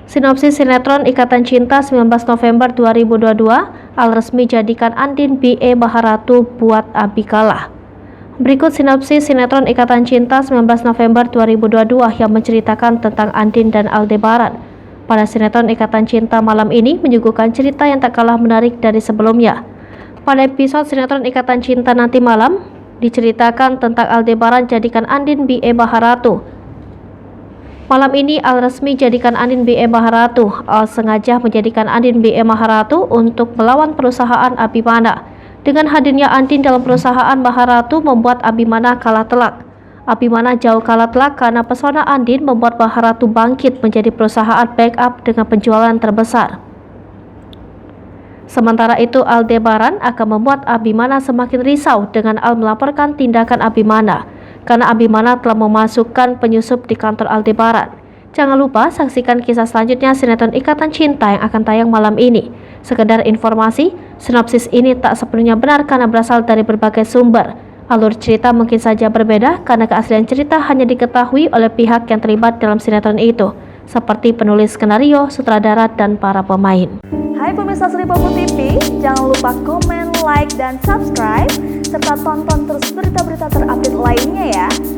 Sinopsis sinetron Ikatan Cinta 19 November 2022, Al resmi jadikan Andin B.E. Maharatu buat Abi kalah. Berikut sinopsis sinetron Ikatan Cinta 19 November 2022 yang menceritakan tentang Andin dan Aldebaran. Pada sinetron Ikatan Cinta malam ini menyuguhkan cerita yang tak kalah menarik dari sebelumnya. Pada episode sinetron Ikatan Cinta nanti malam, diceritakan tentang Aldebaran jadikan Andin B.E. Maharatu. Malam ini Al resmi jadikan Andin B.E. Maharatu. Al sengaja menjadikan Andin B.E. Maharatu untuk melawan perusahaan Abimana. Dengan hadirnya Andin dalam perusahaan Maharatu membuat Abimana kalah telak. Abimana jauh kalah telak karena pesona Andin membuat Maharatu bangkit menjadi perusahaan backup dengan penjualan terbesar. Sementara itu Aldebaran akan membuat Abimana semakin risau dengan Al melaporkan tindakan Abimana karena Abimana telah memasukkan penyusup di kantor Aldebaran. Jangan lupa saksikan kisah selanjutnya sinetron Ikatan Cinta yang akan tayang malam ini. Sekedar informasi, sinopsis ini tak sepenuhnya benar karena berasal dari berbagai sumber. Alur cerita mungkin saja berbeda karena keaslian cerita hanya diketahui oleh pihak yang terlibat dalam sinetron itu, seperti penulis skenario, sutradara, dan para pemain. Hai pemirsa Sri Popo TV, jangan lupa komen, like, dan subscribe, serta tonton terus berita-berita terupdate lainnya ya.